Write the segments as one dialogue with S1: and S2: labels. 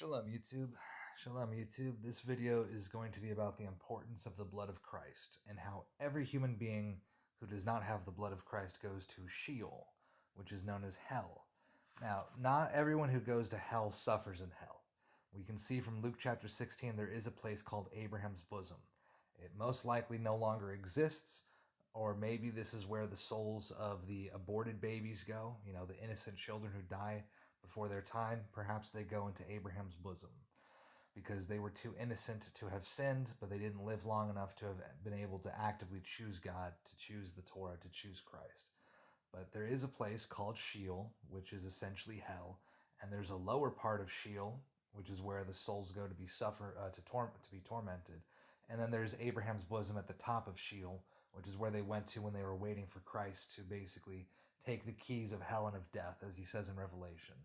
S1: Shalom YouTube. Shalom YouTube. This video is going to be about the importance of the blood of Christ and how every human being who does not have the blood of Christ goes to Sheol, which is known as hell. Now, not everyone who goes to hell suffers in hell. We can see from Luke chapter 16 there is a place called Abraham's bosom. It most likely no longer exists, or maybe this is where the souls of the aborted babies go, the innocent children who die before their time. Perhaps they go into Abraham's bosom because they were too innocent to have sinned, but they didn't live long enough to have been able to actively choose God, to choose the Torah, to choose Christ. But there is a place called Sheol, which is essentially hell, and there's a lower part of Sheol, which is where the souls go to be to be tormented. And then there's Abraham's bosom at the top of Sheol, which is where they went to when they were waiting for Christ to basically take the keys of hell and of death, as he says in Revelation.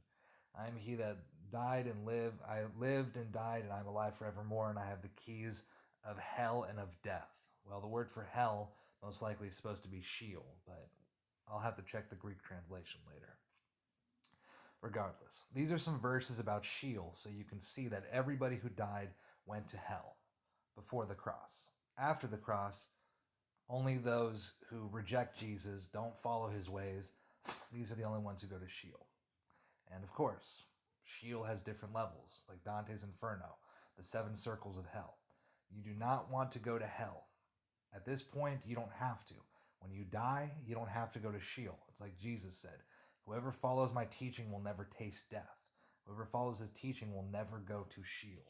S1: I am he that died and lived. I lived and died, and I am alive forevermore, and I have the keys of hell and of death. Well, the word for hell most likely is supposed to be Sheol, but I'll have to check the Greek translation later. Regardless, these are some verses about Sheol, so you can see that everybody who died went to hell before the cross. After the cross, only those who reject Jesus, don't follow his ways, these are the only ones who go to Sheol. And of course, Sheol has different levels, like Dante's Inferno, the 7 circles of hell. You do not want to go to hell. At this point, you don't have to. When you die, you don't have to go to Sheol. It's like Jesus said, whoever follows my teaching will never taste death. Whoever follows his teaching will never go to Sheol.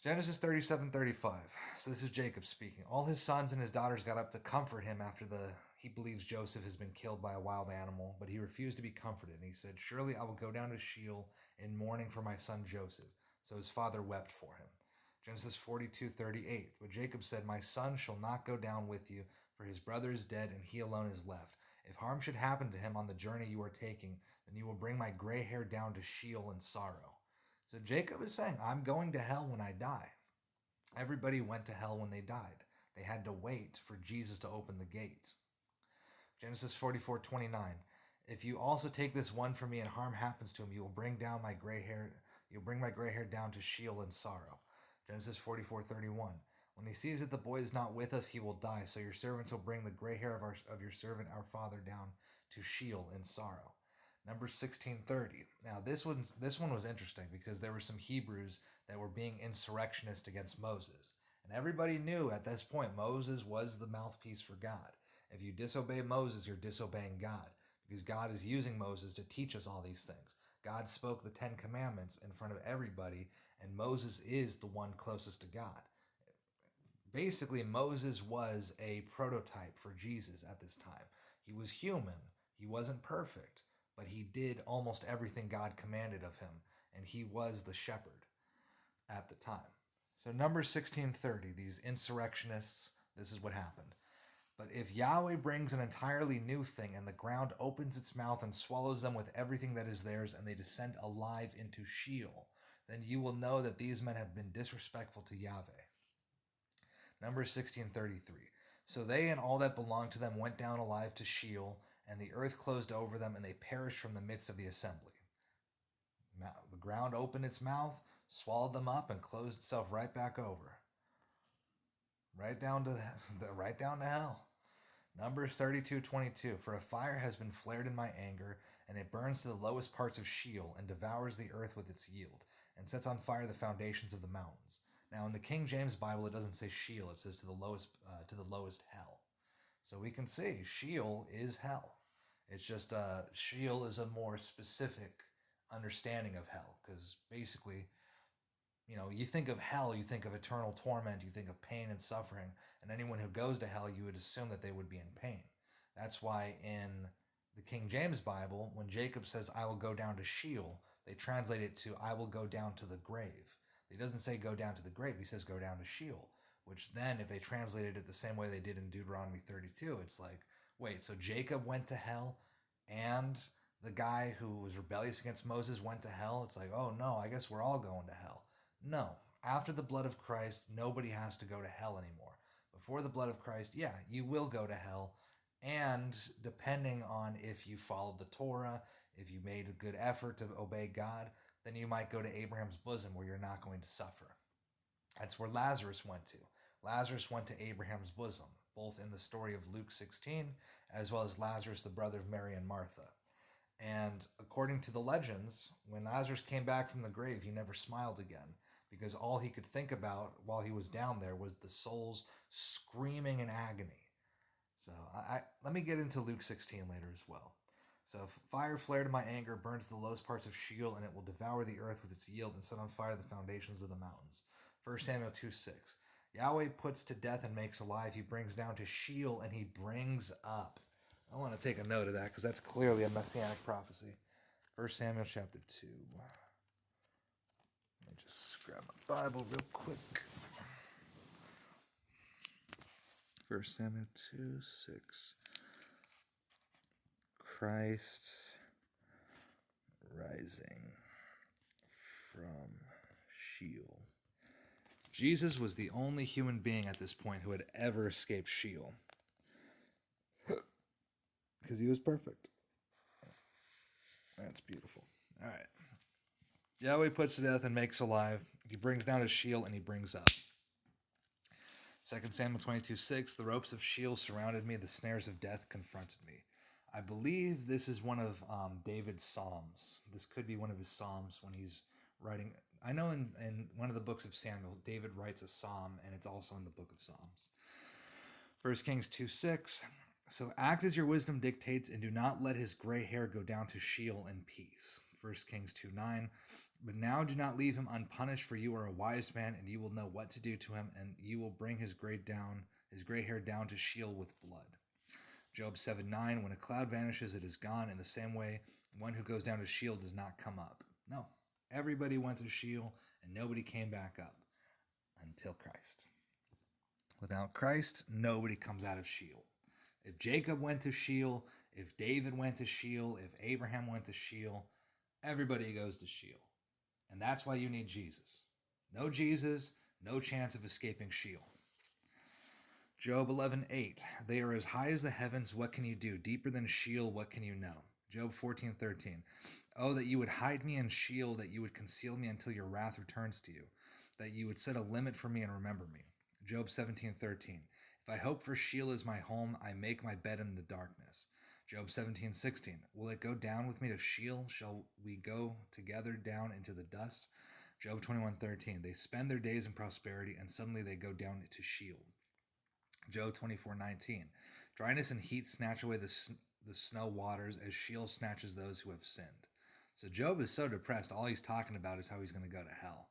S1: Genesis 37:35. So this is Jacob speaking. All his sons and his daughters got up to comfort him after he believes Joseph has been killed by a wild animal, but he refused to be comforted. And he said, surely I will go down to Sheol in mourning for my son Joseph. So his father wept for him. Genesis 42:38. But Jacob said, my son shall not go down with you, for his brother is dead and he alone is left. If harm should happen to him on the journey you are taking, then you will bring my gray hair down to Sheol in sorrow. So Jacob is saying, I'm going to hell when I die. Everybody went to hell when they died. They had to wait for Jesus to open the gate. Genesis 44:29. If you also take this one from me and harm happens to him, you will bring down my gray hair. You'll bring my gray hair down to Sheol in sorrow. Genesis 44:31. When he sees that the boy is not with us, he will die. So your servants will bring the gray hair of your servant, our father, down to Sheol in sorrow. Numbers 16:30. Now this one was interesting because there were some Hebrews that were being insurrectionists against Moses. And everybody knew at this point Moses was the mouthpiece for God. If you disobey Moses, you're disobeying God, because God is using Moses to teach us all these things. God spoke the 10 commandments in front of everybody, and Moses is the one closest to God. Basically, Moses was a prototype for Jesus at this time. He was human. He wasn't perfect, but he did almost everything God commanded of him, and he was the shepherd at the time. So Numbers 16:30, these insurrectionists, this is what happened. But if Yahweh brings an entirely new thing, and the ground opens its mouth and swallows them with everything that is theirs, and they descend alive into Sheol, then you will know that these men have been disrespectful to Yahweh. Numbers 16:33. So they and all that belonged to them went down alive to Sheol, and the earth closed over them, and they perished from the midst of the assembly. The ground opened its mouth, swallowed them up, and closed itself right back over. Right down to hell. Numbers 32:22. For a fire has been flared in my anger, and it burns to the lowest parts of Sheol, and devours the earth with its yield, and sets on fire the foundations of the mountains. Now, in the King James Bible, it doesn't say Sheol; it says to the lowest hell. So we can see Sheol is hell. It's just Sheol is a more specific understanding of hell, because basically, you think of hell, you think of eternal torment, you think of pain and suffering, and anyone who goes to hell, you would assume that they would be in pain. That's why in the King James Bible, when Jacob says, I will go down to Sheol, they translate it to, I will go down to the grave. He doesn't say go down to the grave, he says go down to Sheol, which then, if they translated it the same way they did in Deuteronomy 32, it's like, wait, so Jacob went to hell, and the guy who was rebellious against Moses went to hell? It's like, oh no, I guess we're all going to hell. No, after the blood of Christ, nobody has to go to hell anymore. Before the blood of Christ, yeah, you will go to hell, and depending on if you followed the Torah, if you made a good effort to obey God, then you might go to Abraham's bosom where you're not going to suffer. That's where Lazarus went to. Lazarus went to Abraham's bosom, both in the story of Luke 16, as well as Lazarus, the brother of Mary and Martha. And according to the legends, when Lazarus came back from the grave, he never smiled again, because all he could think about while he was down there was the souls screaming in agony. So let me get into Luke 16 later as well. So fire flared in my anger, burns the lowest parts of Sheol, and it will devour the earth with its yield and set on fire the foundations of the mountains. 1 Samuel 2:6. Yahweh puts to death and makes alive. He brings down to Sheol and he brings up. I want to take a note of that because that's clearly a messianic prophecy. 1 Samuel chapter 2. Let me just grab my Bible real quick. 1 Samuel 2:6. Christ rising from Sheol. Jesus was the only human being at this point who had ever escaped Sheol. Because he was perfect. That's beautiful. All right. Yahweh puts to death and makes alive. He brings down to Sheol and he brings up. 2 Samuel 22:6. The ropes of Sheol surrounded me. The snares of death confronted me. I believe this is one of David's Psalms. This could be one of his Psalms when he's writing. I know in one of the books of Samuel, David writes a Psalm, and it's also in the book of Psalms. 1 Kings 2:6. So act as your wisdom dictates, and do not let his gray hair go down to Sheol in peace. 1 Kings 2:9. But now do not leave him unpunished, for you are a wise man, and you will know what to do to him, and you will bring his gray hair down to Sheol with blood. Job 7:9. When a cloud vanishes, it is gone. In the same way, one who goes down to Sheol does not come up. No, everybody went to Sheol, and nobody came back up until Christ. Without Christ, nobody comes out of Sheol. If Jacob went to Sheol, if David went to Sheol, if Abraham went to Sheol, everybody goes to Sheol. And that's why you need Jesus. No Jesus, no chance of escaping Sheol. Job 11:8. They are as high as the heavens, what can you do? Deeper than Sheol, what can you know? Job 14:13. Oh, that you would hide me in Sheol, that you would conceal me until your wrath returns to you, that you would set a limit for me and remember me. Job 17:13. If I hope for Sheol as my home, I make my bed in the darkness. Job 17:16. Will it go down with me to Sheol? Shall we go together down into the dust? Job 21:13. They spend their days in prosperity, and suddenly they go down to Sheol. Job 24:19. Dryness and heat snatch away the snow waters as Sheol snatches those who have sinned. So Job is so depressed, all he's talking about is how he's going to go to hell.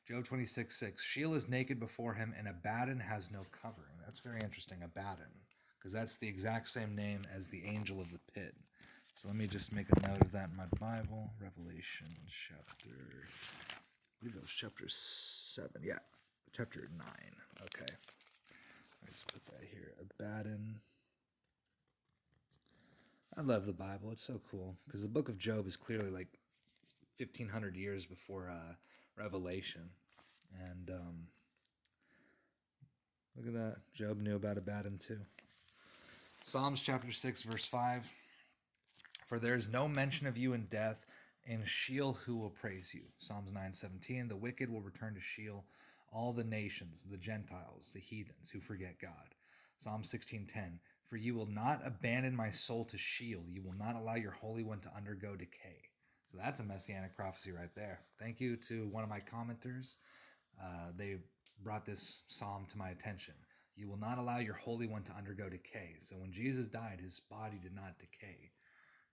S1: Job 26:6. Sheol is naked before him, and Abaddon has no covering. That's very interesting, Abaddon, because that's the exact same name as the angel of the pit. So let me just make a note of that in my Bible. Revelation chapter, I believe that was chapter 7. Yeah, chapter 9. Okay. Let me just put that here. Abaddon. I love the Bible. It's so cool because the book of Job is clearly like 1,500 years before Revelation. And look at that. Job knew about Abaddon too. Psalms chapter 6, verse 5. For there is no mention of you in death. In Sheol who will praise you? Psalms 9:17. The wicked will return to Sheol. All the nations, the Gentiles, the heathens who forget God. Psalm 16:10. For you will not abandon my soul to Sheol. You will not allow your Holy One to undergo decay. So that's a messianic prophecy right there. Thank you to one of my commenters. They brought this psalm to my attention. You will not allow your Holy One to undergo decay. So when Jesus died, his body did not decay.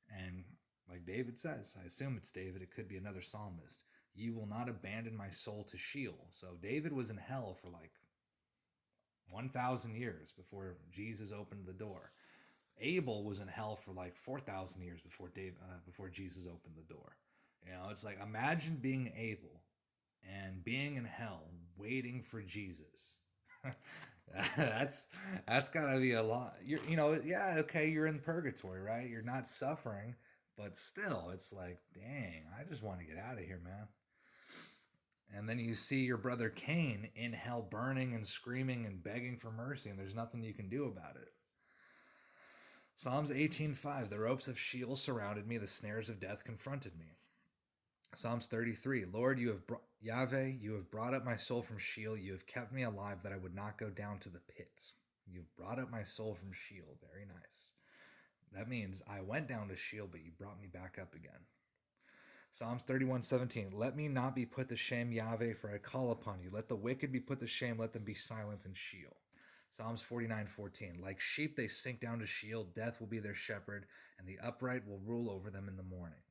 S1: And like David says, I assume it's David, it could be another psalmist. You will not abandon my soul to Sheol. So David was in hell for like 1,000 years before Jesus opened the door. Abel was in hell for like 4,000 years before Jesus opened the door. You know, it's like, imagine being Abel and being in hell waiting for Jesus. that's gotta be a lot. You're in purgatory, right? You're not suffering, but still, it's like, dang, I just want to get out of here, man. And then you see your brother Cain in hell burning and screaming and begging for mercy, and there's nothing you can do about it. Psalms 18:5. The ropes of Sheol surrounded me, the snares of death confronted me. Psalms 33, Lord, Yahweh, you have brought up my soul from Sheol. You have kept me alive that I would not go down to the pit. You've brought up my soul from Sheol. Very nice. That means I went down to Sheol, but you brought me back up again. Psalms 31:17. Let me not be put to shame, Yahweh, for I call upon you. Let the wicked be put to shame. Let them be silent in Sheol. Psalms 49:14. Like sheep they sink down to Sheol. Death will be their shepherd, and the upright will rule over them in the morning.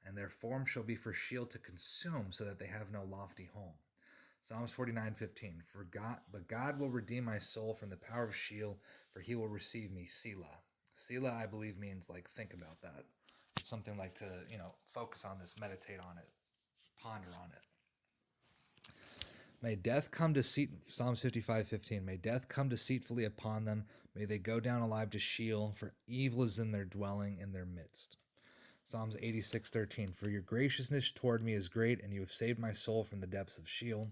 S1: And their form shall be for Sheol to consume, so that they have no lofty home. Psalms 49:15. But God will redeem my soul from the power of Sheol, for he will receive me, Selah. Selah, I believe, means like think about that. It's something like to, focus on this, meditate on it, ponder on it. May death come Psalms 55:15. May death come deceitfully upon them. May they go down alive to Sheol, for evil is in their dwelling in their midst. Psalms 86:13. For your graciousness toward me is great, and you have saved my soul from the depths of Sheol.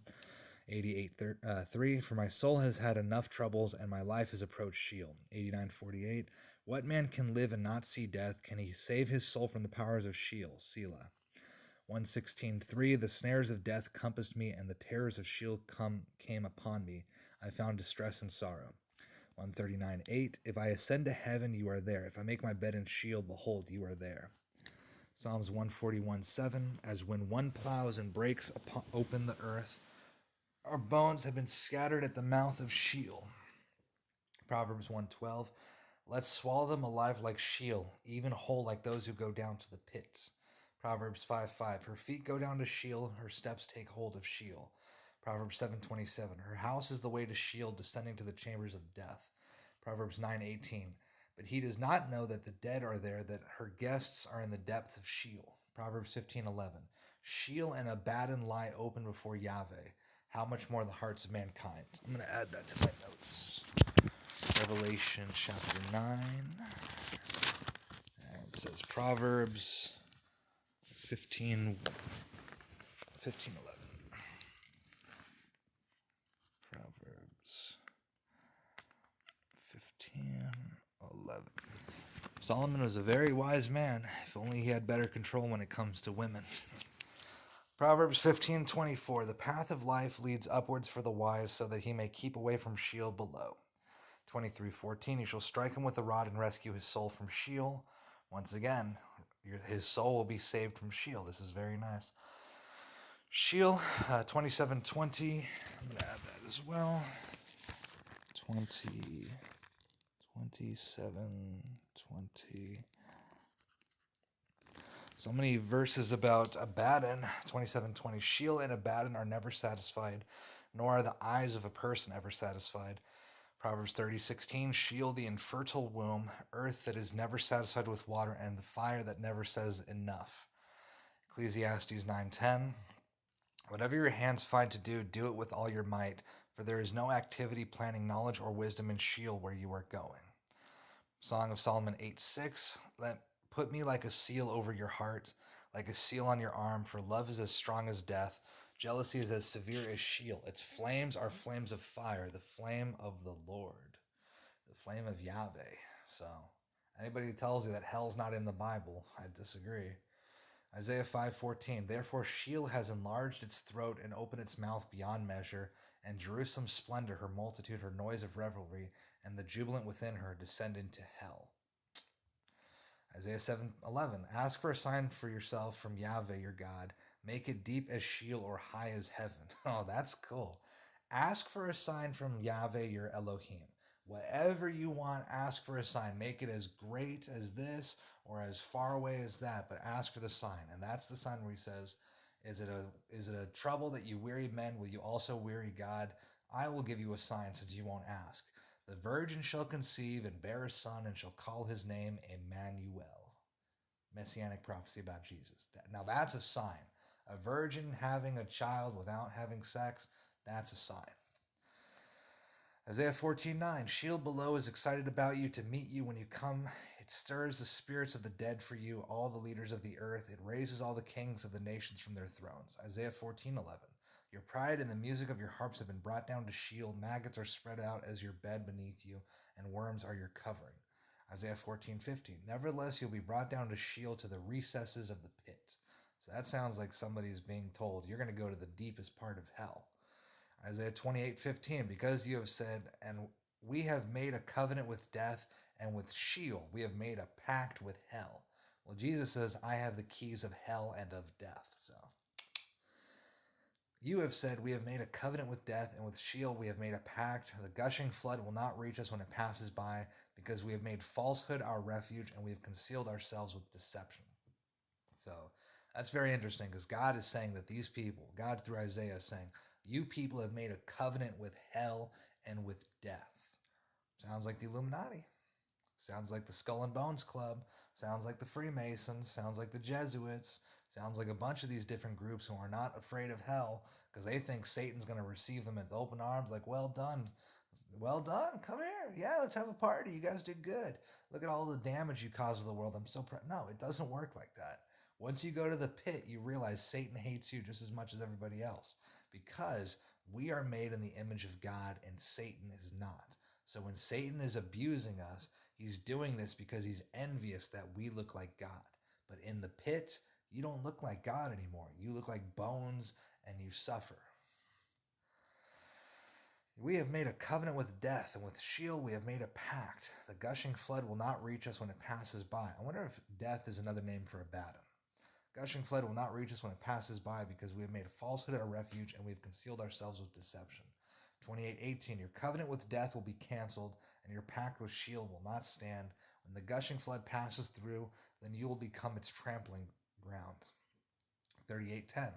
S1: 88:3. For my soul has had enough troubles, and my life has approached Sheol. 89:48. What man can live and not see death? Can he save his soul from the powers of Sheol? Selah. 116:3. The snares of death compassed me, and the terrors of Sheol came upon me. I found distress and sorrow. 139:8. If I ascend to heaven, you are there. If I make my bed in Sheol, behold, you are there. Psalms 141:7. As when one plows and breaks open the earth, our bones have been scattered at the mouth of Sheol. Proverbs 1:12. Let's swallow them alive like Sheol, even whole like those who go down to the pit. Proverbs 5:5. Her feet go down to Sheol, her steps take hold of Sheol. Proverbs 7:27. Her house is the way to Sheol, descending to the chambers of death. Proverbs 9:18. But he does not know that the dead are there, that her guests are in the depths of Sheol. Proverbs 15:11. Sheol and Abaddon lie open before Yahweh. How much more the hearts of mankind? I'm going to add that to my notes. Revelation chapter 9. And it says Proverbs 15:11. Proverbs 15:11. Solomon was a very wise man, if only he had better control when it comes to women. Proverbs 15:24. The path of life leads upwards for the wise, so that he may keep away from Sheol below. 23:14. You shall strike him with a rod and rescue his soul from Sheol. Once again, his soul will be saved from Sheol. This is very nice. Sheol 27:20. I'm going to add that as well. 27:20. So many verses about Abaddon. 27:20. Sheol and Abaddon are never satisfied, nor are the eyes of a person ever satisfied. Proverbs 30:16. Sheol, the infertile womb, earth that is never satisfied with water, and the fire that never says enough. Ecclesiastes 9:10. Whatever your hands find to do, do it with all your might, for there is no activity, planning, knowledge, or wisdom in Sheol where you are going. Song of Solomon 8:6. Put me like a seal over your heart, like a seal on your arm, for love is as strong as death. Jealousy is as severe as Sheol. Its flames are flames of fire, the flame of the Lord, the flame of Yahweh. So, anybody who tells you that hell's not in the Bible, I disagree. Isaiah 5:14. Therefore Sheol has enlarged its throat and opened its mouth beyond measure, and Jerusalem's splendor, her multitude, her noise of revelry, and the jubilant within her descend into hell. Isaiah 7:11. Ask for a sign for yourself from Yahweh your God. Make it deep as Sheol or high as heaven. Oh, that's cool. Ask for a sign from Yahweh your Elohim. Whatever you want, ask for a sign. Make it as great as this or as far away as that, but ask for the sign. And that's the sign where he says, is it a trouble that you weary men? Will you also weary God? I will give you a sign since you won't ask. The virgin shall conceive and bear a son and shall call his name Emmanuel. Messianic prophecy about Jesus. Now that's a sign. A virgin having a child without having sex, that's a sign. Isaiah 14:9. Sheol below is excited about you to meet you when you come. It stirs the spirits of the dead for you, all the leaders of the earth. It raises all the kings of the nations from their thrones. Isaiah 14:11. Your pride and the music of your harps have been brought down to Sheol. Maggots are spread out as your bed beneath you, and worms are your covering. Isaiah 14:15. Nevertheless, you'll be brought down to Sheol, to the recesses of the pit. So that sounds like somebody's being told, you're going to go to the deepest part of hell. Isaiah 28:15, because you have said, and we have made a covenant with death, and with Sheol we have made a pact with hell. Well, Jesus says, I have the keys of hell and of death. So you have said, we have made a covenant with death, and with Sheol we have made a pact. The gushing flood will not reach us when it passes by, because we have made falsehood our refuge, and we have concealed ourselves with deception. So that's very interesting, because God is saying that these people, God through Isaiah is saying, you people have made a covenant with hell and with death. Sounds like the Illuminati. Sounds like the Skull and Bones Club. Sounds like the Freemasons. Sounds like the Jesuits. Sounds like a bunch of these different groups who are not afraid of hell because they think Satan's going to receive them with open arms, like, well done. Well done. Come here. Yeah, let's have a party. You guys did good. Look at all the damage you caused to the world. I'm so proud. No, it doesn't work like that. Once you go to the pit, you realize Satan hates you just as much as everybody else, because we are made in the image of God and Satan is not. So when Satan is abusing us, he's doing this because he's envious that we look like God. But in the pit, you don't look like God anymore. You look like bones and you suffer. We have made a covenant with death, and with Sheol we have made a pact. The gushing flood will not reach us when it passes by. I wonder if death is another name for Abaddon. Gushing flood will not reach us when it passes by, because we have made a falsehood our refuge, and we have concealed ourselves with deception. 28:18, your covenant with death will be canceled, and your pact with Sheol will not stand. When the gushing flood passes through, then you will become its trampling ground. 38:10,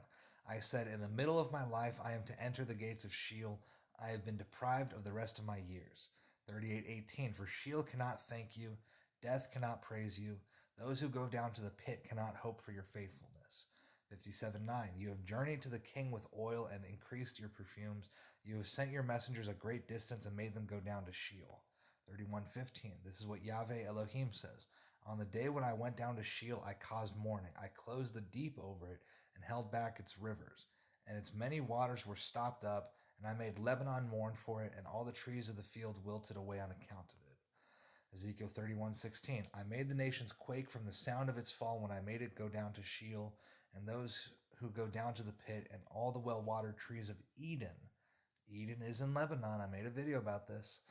S1: I said, in the middle of my life I am to enter the gates of Sheol. I have been deprived of the rest of my years. 38:18, for Sheol cannot thank you, death cannot praise you. Those who go down to the pit cannot hope for your faithfulness. 57:9, you have journeyed to the king with oil and increased your perfumes. You have sent your messengers a great distance and made them go down to Sheol. 31:15, this is what Yahweh Elohim says. On the day when I went down to Sheol, I caused mourning. I closed the deep over it and held back its rivers. And its many waters were stopped up, and I made Lebanon mourn for it, and all the trees of the field wilted away on account of it. Ezekiel 31:16, I made the nations quake from the sound of its fall when I made it go down to Sheol, and those who go down to the pit, and all the well-watered trees of Eden. Eden is in Lebanon. I made a video about this.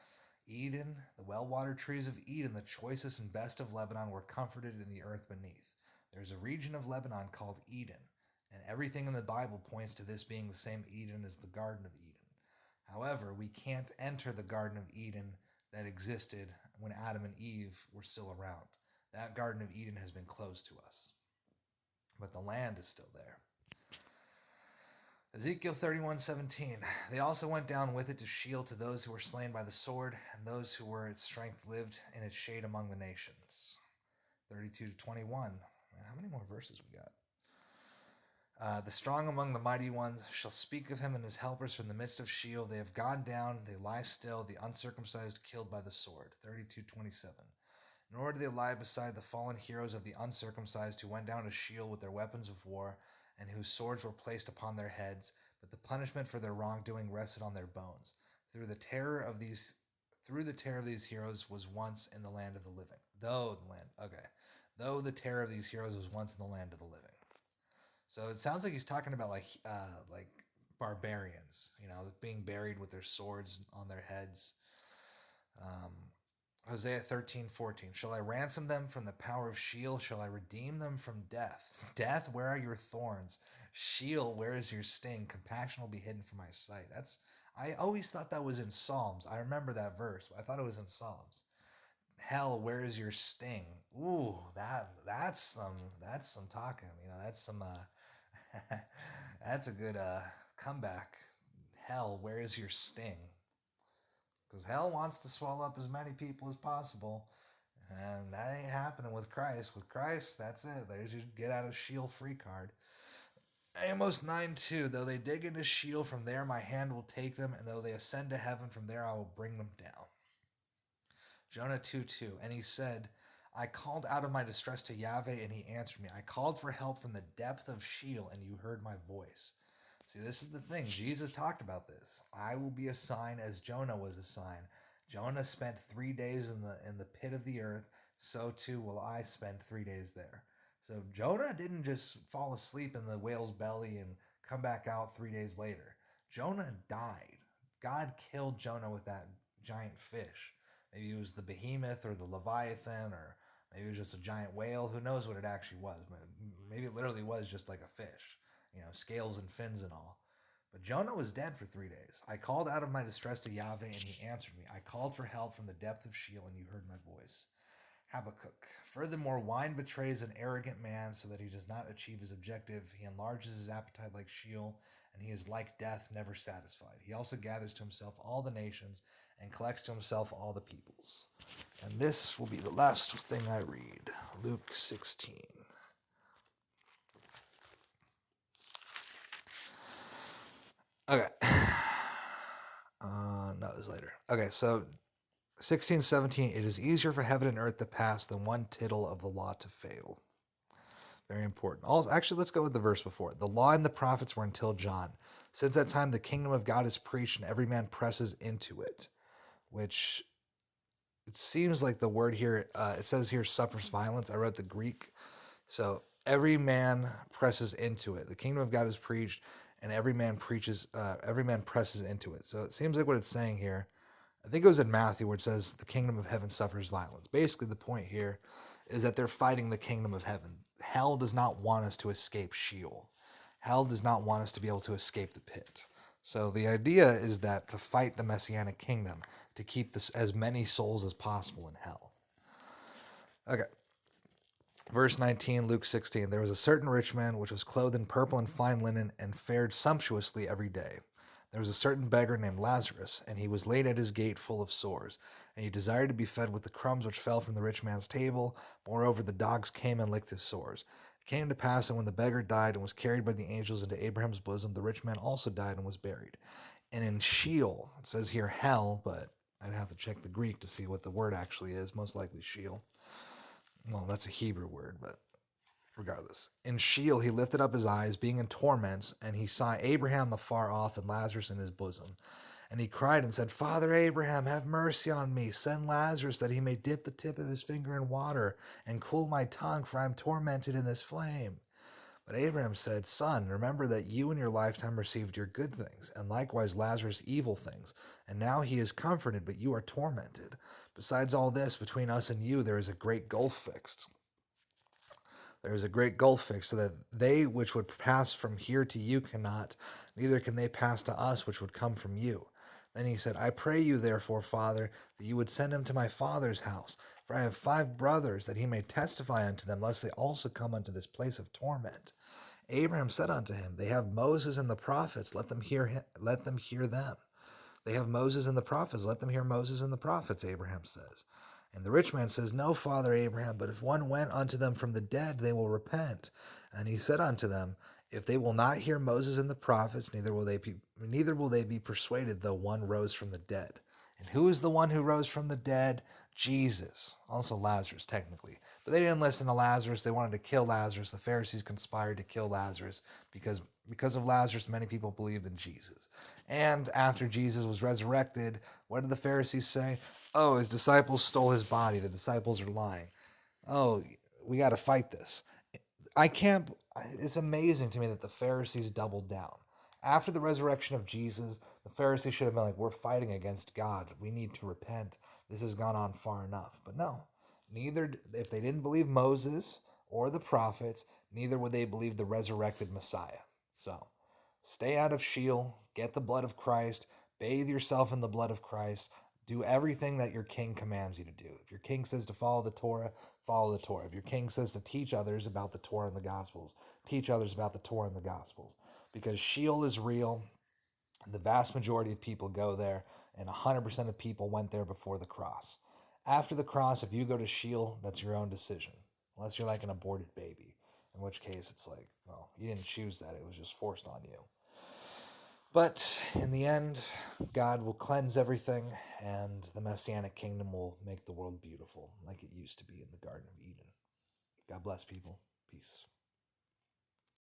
S1: Eden, the well-watered trees of Eden, the choicest and best of Lebanon, were comforted in the earth beneath. There's a region of Lebanon called Eden, and everything in the Bible points to this being the same Eden as the Garden of Eden. However, we can't enter the Garden of Eden that existed when Adam and Eve were still around. That Garden of Eden has been closed to us, but the land is still there. Ezekiel 31:17, they also went down with it to Sheol, to those who were slain by the sword, and those who were its strength lived in its shade among the nations. 32-21, man, how many more verses we got? The strong among the mighty ones shall speak of him and his helpers from the midst of Sheol. They have gone down, they lie still, the uncircumcised killed by the sword. 32:27. Nor do they lie beside the fallen heroes of the uncircumcised who went down to Sheol with their weapons of war, and whose swords were placed upon their heads, but the punishment for their wrongdoing rested on their bones. Though the terror of these heroes was once in the land of the living. Though the terror of these heroes was once in the land of the living. So it sounds like he's talking about like barbarians, being buried with their swords on their heads. Hosea 13:14. Shall I ransom them from the power of Sheol? Shall I redeem them from death? Death, where are your thorns? Sheol, where is your sting? Compassion will be hidden from my sight. I always thought that was in Psalms. I remember that verse. I thought it was in Psalms. Hell, where is your sting? Ooh, that's some talking. That's some that's a good comeback. Hell, where is your sting? Because hell wants to swallow up as many people as possible, and that ain't happening with Christ. With Christ, that's it. There's your get out of Sheol free card. Amos 9:2, though they dig into Sheol, from there my hand will take them, and though they ascend to heaven, from there I will bring them down. Jonah 2:2, and he said, I called out of my distress to Yahweh, and he answered me. I called for help from the depth of Sheol, and you heard my voice. See, this is the thing. Jesus talked about this. I will be a sign as Jonah was a sign. Jonah spent 3 days in the pit of the earth, so too will I spend 3 days there. So Jonah didn't just fall asleep in the whale's belly and come back out 3 days later. Jonah died. God killed Jonah with that giant fish. Maybe it was the behemoth or the leviathan, or maybe it was just a giant whale. Who knows what it actually was? Maybe it literally was just like a fish, scales and fins and all. But Jonah was dead for 3 days. I called out of my distress to Yahweh, and he answered me. I called for help from the depth of Sheol, and you heard my voice. Habakkuk. Furthermore, wine betrays an arrogant man so that he does not achieve his objective. He enlarges his appetite like Sheol, and he is like death, never satisfied. He also gathers to himself all the nations and collects to himself all the peoples. And this will be the last thing I read. Luke 16. Okay. No, it was later. Okay, so 16:17, it is easier for heaven and earth to pass than one tittle of the law to fail. Very important. Actually, let's go with the verse before. The law and the prophets were until John. Since that time, the kingdom of God is preached, and every man presses into it. Which, it seems like the word here, it says here, suffers violence. I wrote the Greek. So, every man presses into it. The kingdom of God is preached, and every man presses into it. So, it seems like what it's saying here, I think it was in Matthew where it says the kingdom of heaven suffers violence. Basically, the point here is that they're fighting the kingdom of heaven. Hell does not want us to escape Sheol. Hell does not want us to be able to escape the pit. So the idea is that to fight the Messianic kingdom, to keep as many souls as possible in hell. Okay. Verse 19, Luke 16. There was a certain rich man which was clothed in purple and fine linen and fared sumptuously every day. There was a certain beggar named Lazarus, and he was laid at his gate full of sores, and he desired to be fed with the crumbs which fell from the rich man's table. Moreover, the dogs came and licked his sores. It came to pass that when the beggar died and was carried by the angels into Abraham's bosom, the rich man also died and was buried. And in Sheol, it says here hell, but I'd have to check the Greek to see what the word actually is, most likely Sheol. Well, that's a Hebrew word, but regardless. In Sheol he lifted up his eyes, being in torments, and he saw Abraham afar off and Lazarus in his bosom. And he cried and said, Father Abraham, have mercy on me. Send Lazarus that he may dip the tip of his finger in water and cool my tongue, for I am tormented in this flame. But Abraham said, Son, remember that you in your lifetime received your good things, and likewise Lazarus evil things. And now he is comforted, but you are tormented. Besides all this, between us and you there is a great gulf fixed. There is a great gulf fixed, so that they which would pass from here to you cannot, neither can they pass to us which would come from you. Then he said, I pray you therefore, Father, that you would send him to my father's house, for I have 5 brothers, that he may testify unto them, lest they also come unto this place of torment. Abraham said unto him, They have Moses and the prophets, let them hear them. They have Moses and the prophets, let them hear Moses and the prophets, Abraham says. And the rich man says, No, Father Abraham, but if one went unto them from the dead, they will repent. And he said unto them, If they will not hear Moses and the prophets, neither will they be persuaded, though one rose from the dead. And who is the one who rose from the dead? Jesus. Also Lazarus, technically. But they didn't listen to Lazarus. They wanted to kill Lazarus. The Pharisees conspired to kill Lazarus because of Lazarus, many people believed in Jesus. And after Jesus was resurrected, what did the Pharisees say? Oh, his disciples stole his body. The disciples are lying. Oh, we got to fight this. It's amazing to me that the Pharisees doubled down. After the resurrection of Jesus, the Pharisees should have been like, we're fighting against God. We need to repent. This has gone on far enough. But no, if they didn't believe Moses or the prophets, neither would they believe the resurrected Messiah. So, stay out of Sheol, get the blood of Christ, bathe yourself in the blood of Christ, do everything that your king commands you to do. If your king says to follow the Torah, follow the Torah. If your king says to teach others about the Torah and the Gospels, teach others about the Torah and the Gospels. Because Sheol is real, the vast majority of people go there, and 100% of people went there before the cross. After the cross, if you go to Sheol, that's your own decision. Unless you're like an aborted baby, in which case it's like, well, you didn't choose that, it was just forced on you. But in the end, God will cleanse everything, and the Messianic kingdom will make the world beautiful, like it used to be in the Garden of Eden. God bless people. Peace.